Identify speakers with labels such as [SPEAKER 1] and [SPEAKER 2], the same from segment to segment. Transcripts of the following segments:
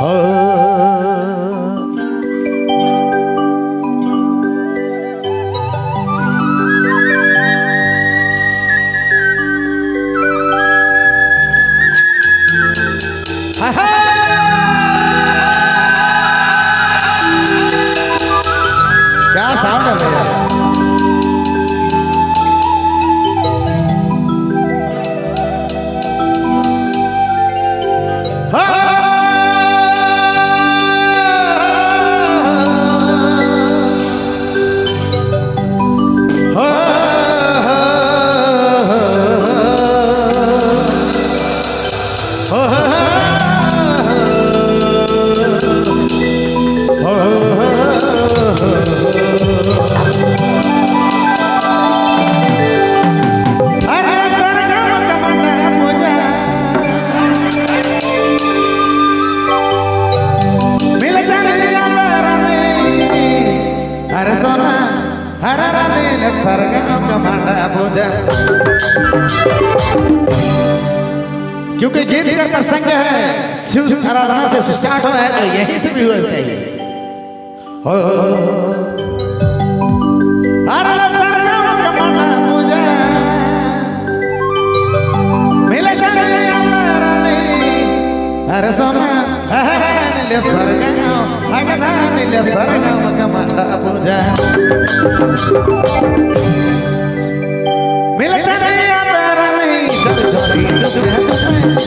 [SPEAKER 1] क्या साउंड है भैया। क्योंकि गीत का संग है शिव आराधना से स्टार्ट हुआ है तो यहीं से भी हुआ चाहिए। अरे सोना नीले फरगांव कमांडा पूजा मिलता नहीं आवारा नहीं चल चोरी चुपे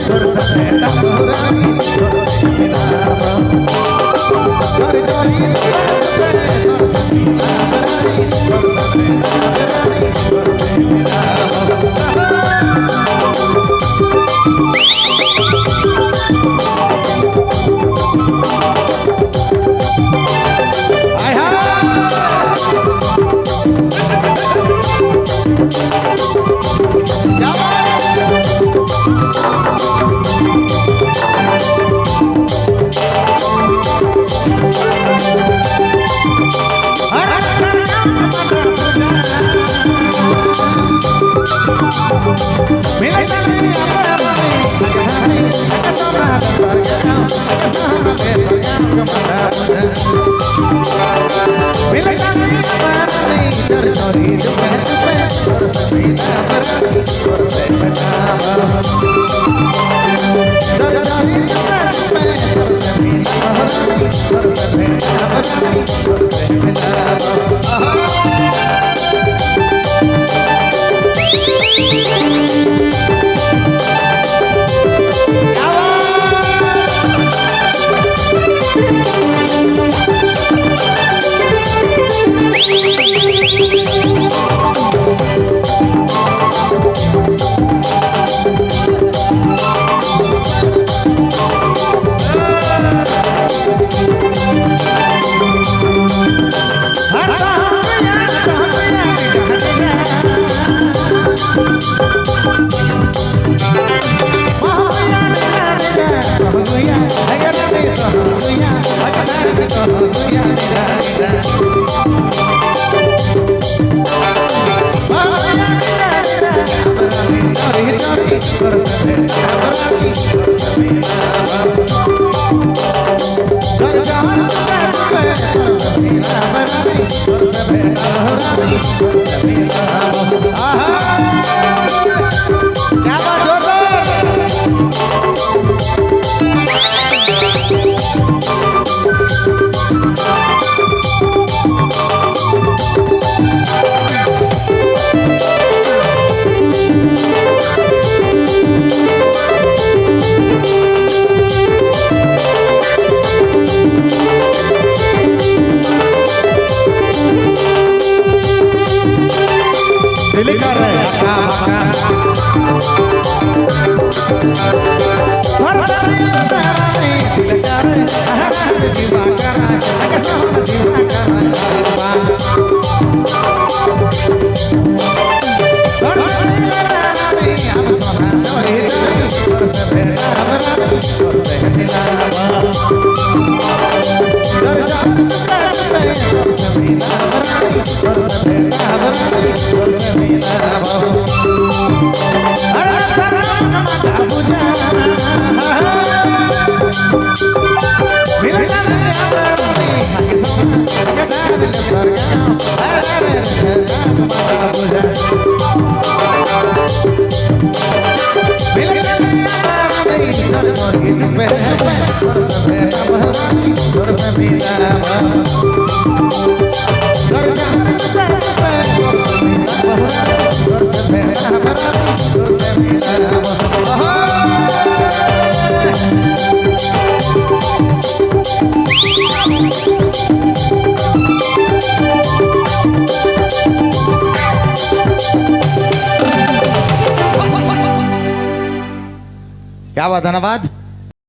[SPEAKER 1] तोर सने टापुरानी तोर से मिलावा चोरी चोरी चुपे तोर सने टापुरानी तोर सने टापुरानी तोर से मिलावा। जोड़ी जुबे जुबे तोर से रानी तोर से मिलाव घर जान जुबे जुबे तोर से रानी तोर से मिलाव क्या बात, धन्यवाद।